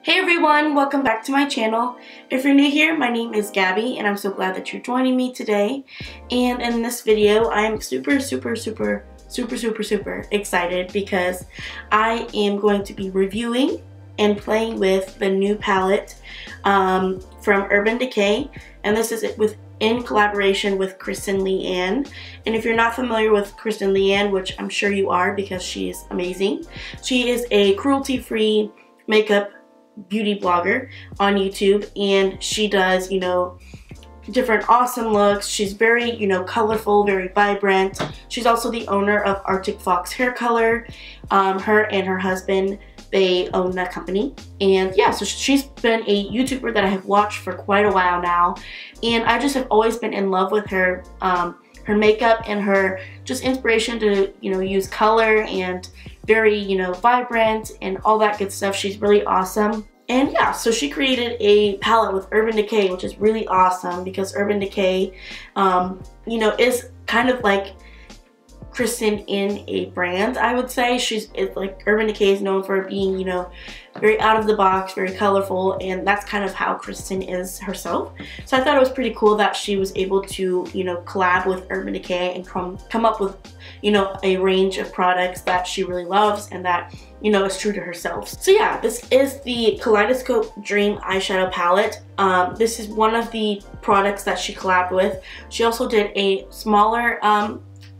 Hey everyone, welcome back to my channel. If you're new here, my name is Gabby and I'm so glad that you're joining me today. And in this video, I'm super excited because I am going to be reviewing and playing with the new palette from Urban Decay, and this is in collaboration with Kristen Leanne. And if you're not familiar with Kristen Leanne, which I'm sure you are because she is amazing, she is a cruelty-free makeup beauty blogger on YouTube, and she does, different awesome looks. She's very, colorful, very vibrant. She's also the owner of Arctic Fox Hair Color. Her and her husband, they own that company. And yeah, so she's been a YouTuber that I have watched for quite a while now, and I just have always been in love with her her makeup and her just inspiration to use color and very vibrant and all that good stuff. She's really awesome. And yeah, so she created a palette with Urban Decay, which is really awesome because Urban Decay is kind of like Kristen in a brand, I would say. It's like Urban Decay is known for being, very out of the box, very colorful, and that's kind of how Kristen is herself. So I thought it was pretty cool that she was able to, collab with Urban Decay and come up with, a range of products that she really loves and that, is true to herself. So yeah, this is the Kaleidoscope Dream Eyeshadow Palette. This is one of the products that she collabed with. She also did a smaller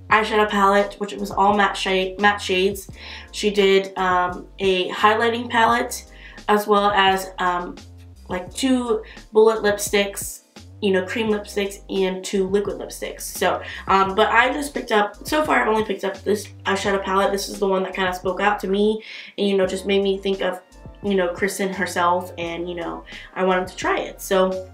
eyeshadow palette, which was all matte shades. She did a highlighting palette, as well as like 2 bullet lipsticks, cream lipsticks, and 2 liquid lipsticks. So, but I just picked up, so far I've only picked up this eyeshadow palette. This is the one that kind of spoke out to me and, just made me think of, Kristen herself, and, I wanted to try it. So,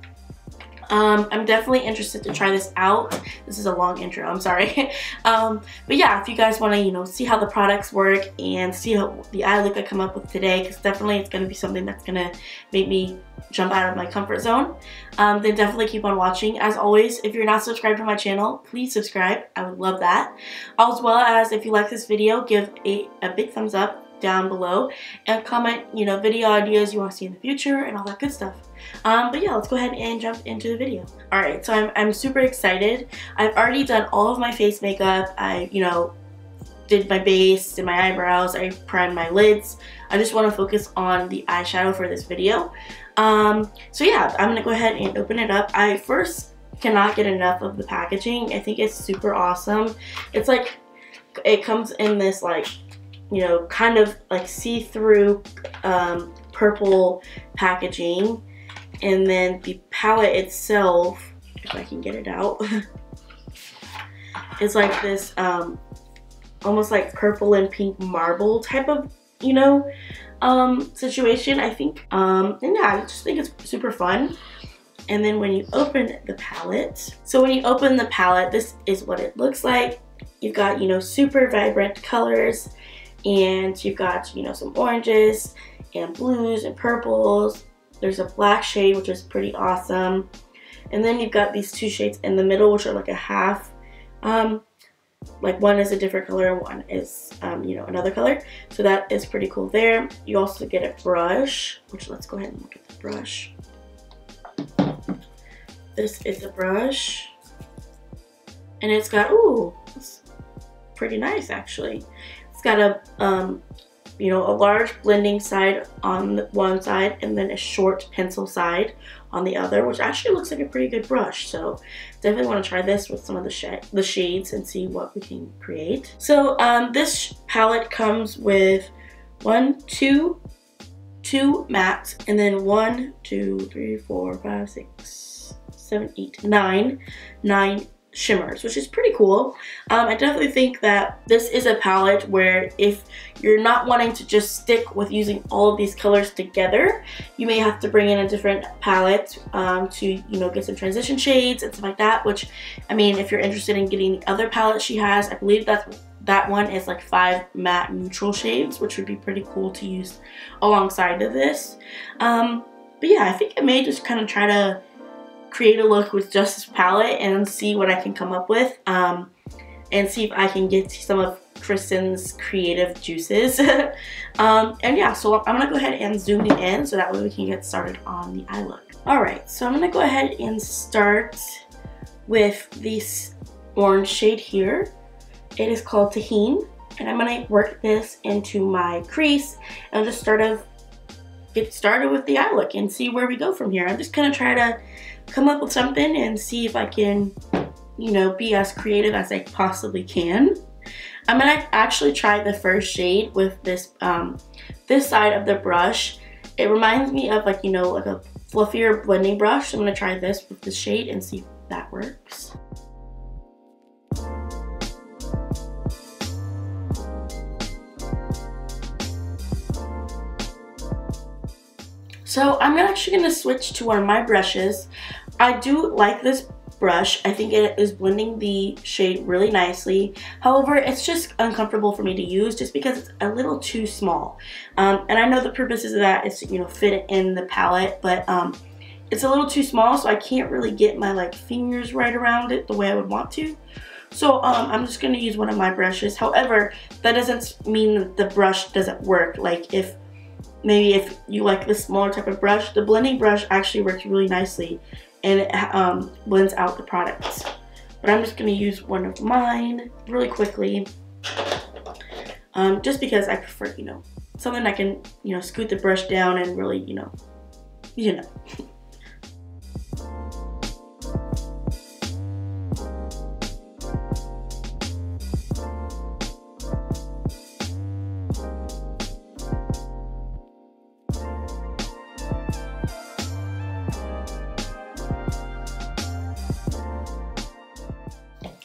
I'm definitely interested to try this out. This is a long intro, I'm sorry. But yeah, if you guys want to, see how the products work and see how the eye look I come up with today, because definitely it's going to be something that's going to make me jump out of my comfort zone, then definitely keep on watching. As always, if you're not subscribed to my channel, please subscribe. I would love that. As well as, if you like this video, give a big thumbs up down below and comment, video ideas you want to see in the future and all that good stuff. But yeah, let's go ahead and jump into the video. Alright, so I'm super excited. I've already done all of my face makeup. I, did my base, did my eyebrows, I primed my lids. I just want to focus on the eyeshadow for this video. So yeah, I'm going to go ahead and open it up. I first cannot get enough of the packaging. I think it's super awesome. It's like, it comes in this like, kind of like see-through purple packaging, and then the palette itself, if I can get it out, it's like this almost like purple and pink marble type of situation, I think. And yeah, I just think it's super fun. And then when you open the palette, this is what it looks like. You've got super vibrant colors, and you've got some oranges and blues and purples. There's a black shade, which is pretty awesome, and then you've got these 2 shades in the middle, which are like a half, like one is a different color and one is another color, so that is pretty cool there. You also get a brush, which, let's go ahead and look at the brush. This is a brush, and it's got, ooh, it's pretty nice actually. It's got a a large blending side on one side and then a short pencil side on the other, which actually looks like a pretty good brush. So definitely want to try this with some of the shades and see what we can create. So this palette comes with 2 mattes, and then 1, 2, 3, 4, 5, 6, 7, 8, 9 shimmers, which is pretty cool. I definitely think that this is a palette where if you're not wanting to just stick with using all of these colors together, you may have to bring in a different palette to get some transition shades and stuff like that, which, I mean, if you're interested in getting the other palette she has, I believe that one is like 5 matte neutral shades, which would be pretty cool to use alongside of this. But yeah, I think I may just kind of try to create a look with just this palette and see what I can come up with. And and see if I can get some of Kristen's creative juices. And yeah, so I'm gonna go ahead and zoom it in so that way we can get started on the eye look. Alright, so I'm gonna go ahead and start with this orange shade here. It is called Tahine, and I'm gonna work this into my crease and just get started with the eye look and see where we go from here. I'm just gonna try to come up with something and see if I can, you know, be as creative as I possibly can. I'm gonna actually try the first shade with this this side of the brush. It reminds me of, like, you know, like a fluffier blending brush. So I'm gonna try this with this shade and see if that works. So I'm actually going to switch to one of my brushes. I do like this brush. I think it is blending the shade really nicely. However, it's just uncomfortable for me to use just because it's a little too small. And I know the purposes of that is to, you know, fit it in the palette, but it's a little too small, so I can't really get my like fingers right around it the way I would want to. So I'm just going to use one of my brushes. However, that doesn't mean that the brush doesn't work. Like maybe if you like the smaller type of brush, the blending brush actually works really nicely and it blends out the products. But I'm just going to use one of mine really quickly, just because I prefer, you know, something I can, you know, scoot the brush down and really, you know.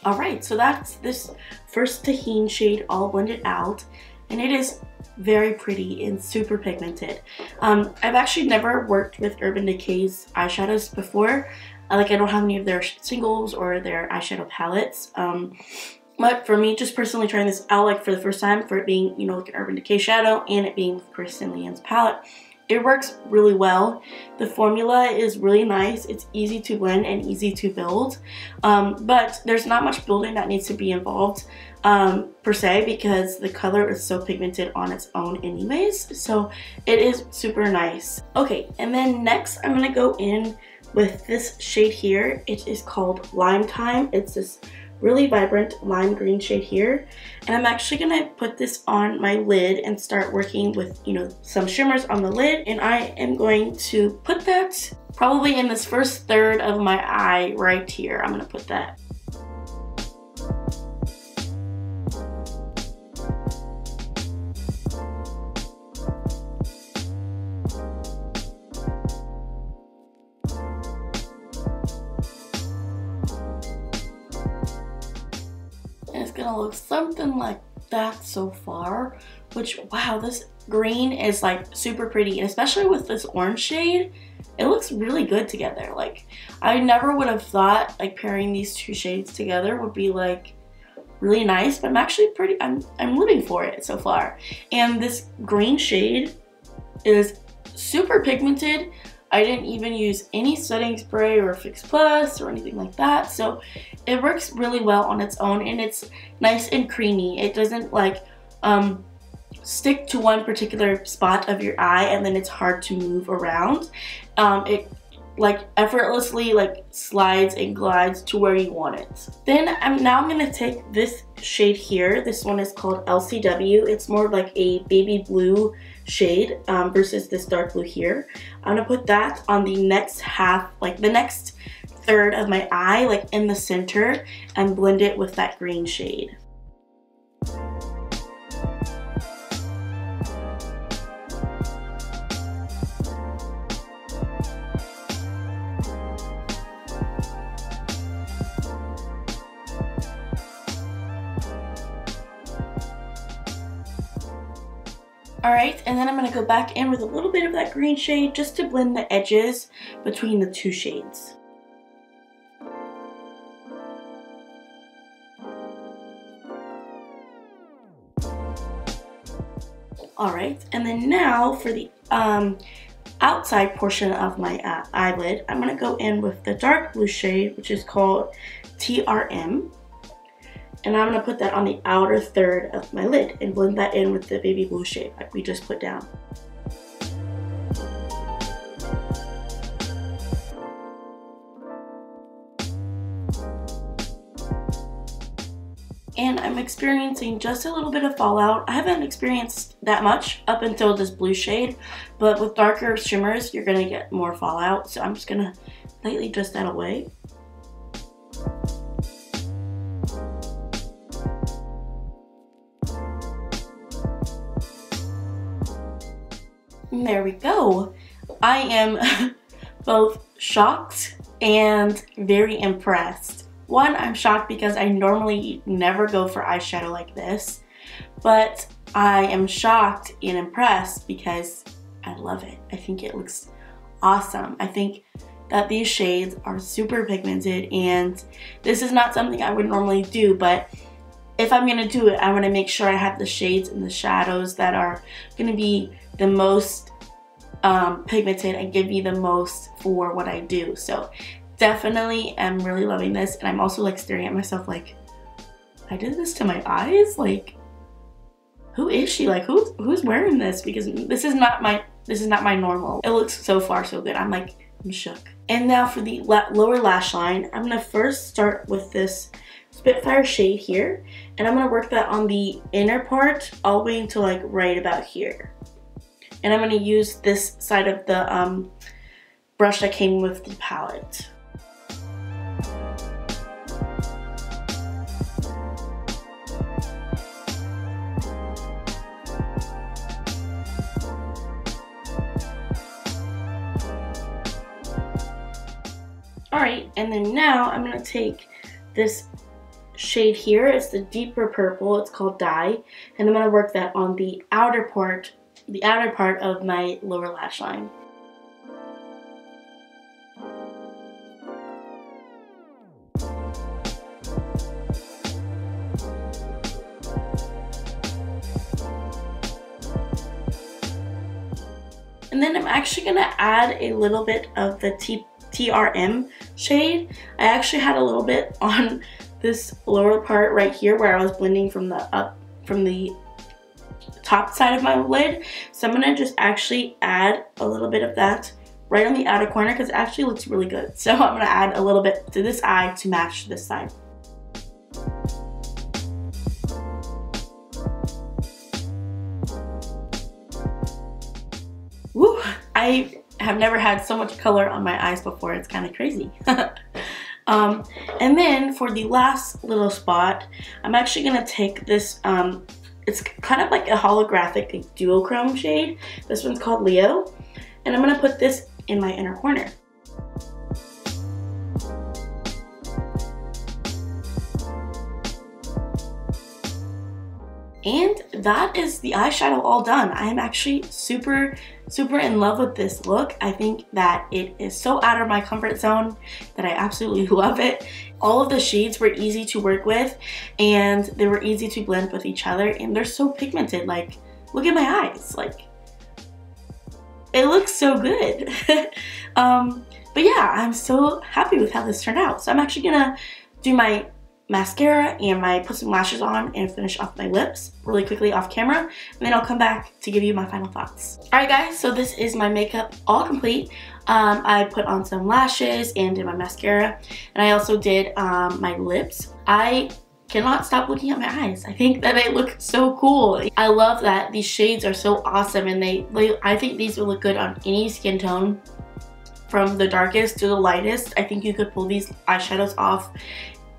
Alright, so that's this first Tahine shade all blended out, and it is very pretty and super pigmented. I've actually never worked with Urban Decay's eyeshadows before. I don't have any of their singles or their eyeshadow palettes. But for me, just personally trying this out, like, for the first time, for it being, you know, like an Urban Decay shadow and it being with Kristen Leanne's palette, it works really well. The formula is really nice. It's easy to blend and easy to build. But there's not much building that needs to be involved per se, because the color is so pigmented on its own anyways. So it is super nice. Okay, and then next I'm gonna go in with this shade here. It is called Lime Time. It's this really vibrant lime green shade here, and I'm actually gonna put this on my lid and start working with, you know, some shimmers on the lid, and I am going to put that probably in this first third of my eye right here. I'm gonna put that. It's gonna look something like that so far, which, wow, this green is like super pretty, and especially with this orange shade, it looks really good together. Like, I never would have thought like pairing these two shades together would be like really nice, but I'm living for it so far. And this green shade is super pigmented. I didn't even use any setting spray or Fix Plus or anything like that, so it works really well on its own, and it's nice and creamy. It doesn't like stick to one particular spot of your eye and then it's hard to move around. It like effortlessly like slides and glides to where you want it. Then I'm gonna take this shade here. This one is called LCW. It's more like a baby blue shade versus this dark blue here. I'm gonna put that on the next half, like the next third of my eye, like in the center, and blend it with that green shade. Alright, and then I'm going to go back in with a little bit of that green shade just to blend the edges between the two shades. Alright, and then now for the outside portion of my eyelid, I'm going to go in with the dark blue shade, which is called TRM. And I'm gonna put that on the outer third of my lid and blend that in with the baby blue shade like we just put down. And I'm experiencing just a little bit of fallout. I haven't experienced that much up until this blue shade, but with darker shimmers, you're gonna get more fallout. So I'm just gonna lightly dust that away. And there we go. I am both shocked and very impressed. One, I'm shocked because I normally never go for eyeshadow like this, but I am shocked and impressed because I love it. I think it looks awesome. I think that these shades are super pigmented, and this is not something I would normally do, but if I'm gonna do it, I wanna make sure I have the shades and the shadows that are gonna be the most pigmented and give me the most for what I do. So definitely am really loving this, and I'm also like staring at myself like, I did this to my eyes? Like, who is she? Like, who's wearing this? Because this is not my normal. It looks so far so good. I'm shook. And now for the lower lash line, I'm gonna first start with this Spitfire shade here, and I'm gonna work that on the inner part all the way until like right about here. And I'm gonna use this side of the brush that came with the palette. Alright, and then now I'm going to take this shade here. It's the deeper purple. It's called Dye. And I'm going to work that on the outer part of my lower lash line. And then I'm actually going to add a little bit of the TRM shade. I actually had a little bit on this lower part right here where I was blending from the top side of my lid. So I'm gonna just actually add a little bit of that right on the outer corner because it actually looks really good. So I'm gonna add a little bit to this eye to match this side. Woo! I have never had so much color on my eyes before. It's kind of crazy. And then for the last little spot, I'm actually gonna take this, it's kind of like a holographic duochrome shade. This one's called Leo. And I'm gonna put this in my inner corner. And that is the eyeshadow all done. I am actually super in love with this look. I think that it is so out of my comfort zone that I absolutely love it. All of the shades were easy to work with and they were easy to blend with each other, and they're so pigmented. Like, look at my eyes. Like, it looks so good. But yeah, I'm so happy with how this turned out. So I'm actually gonna do my mascara and put some lashes on and finish off my lips really quickly off camera, and then I'll come back to give you my final thoughts. Alright guys, so this is my makeup all complete. I put on some lashes and did my mascara, and I also did my lips. I cannot stop looking at my eyes. I think that they look so cool. I love that these shades are so awesome, and I think these will look good on any skin tone from the darkest to the lightest. I think you could pull these eyeshadows off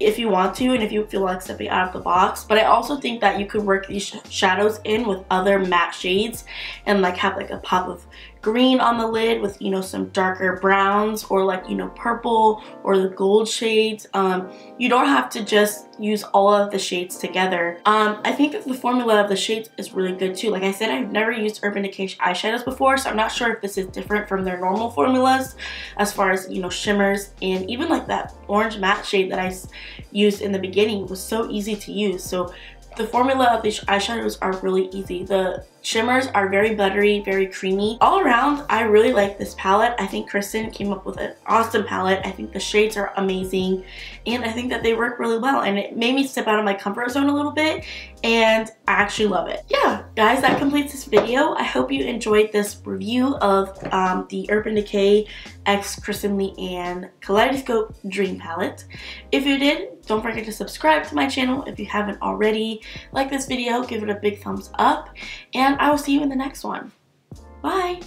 if you want to and if you feel like stepping out of the box. But I also think that you could work these shadows in with other matte shades and like have like a pop of green on the lid with, you know, some darker browns, or like, you know, purple or the gold shades. You don't have to just use all of the shades together. I think that the formula of the shades is really good too. Like I said, I've never used Urban Decay eyeshadows before, so I'm not sure if this is different from their normal formulas as far as, you know, shimmers. And even like that orange matte shade that I used in the beginning was so easy to use. So The formula of these eyeshadows are really easy. The shimmers are very buttery, very creamy. All around, I really like this palette. I think Kristen came up with an awesome palette. I think the shades are amazing, and I think that they work really well, and it made me step out of my comfort zone a little bit, and I actually love it. Yeah, guys, that completes this video. I hope you enjoyed this review of the Urban Decay x Kristen Leanne Kaleidoscope Dream Palette. If you did, don't forget to subscribe to my channel if you haven't already. Like this video, give it a big thumbs up, and I will see you in the next one. Bye!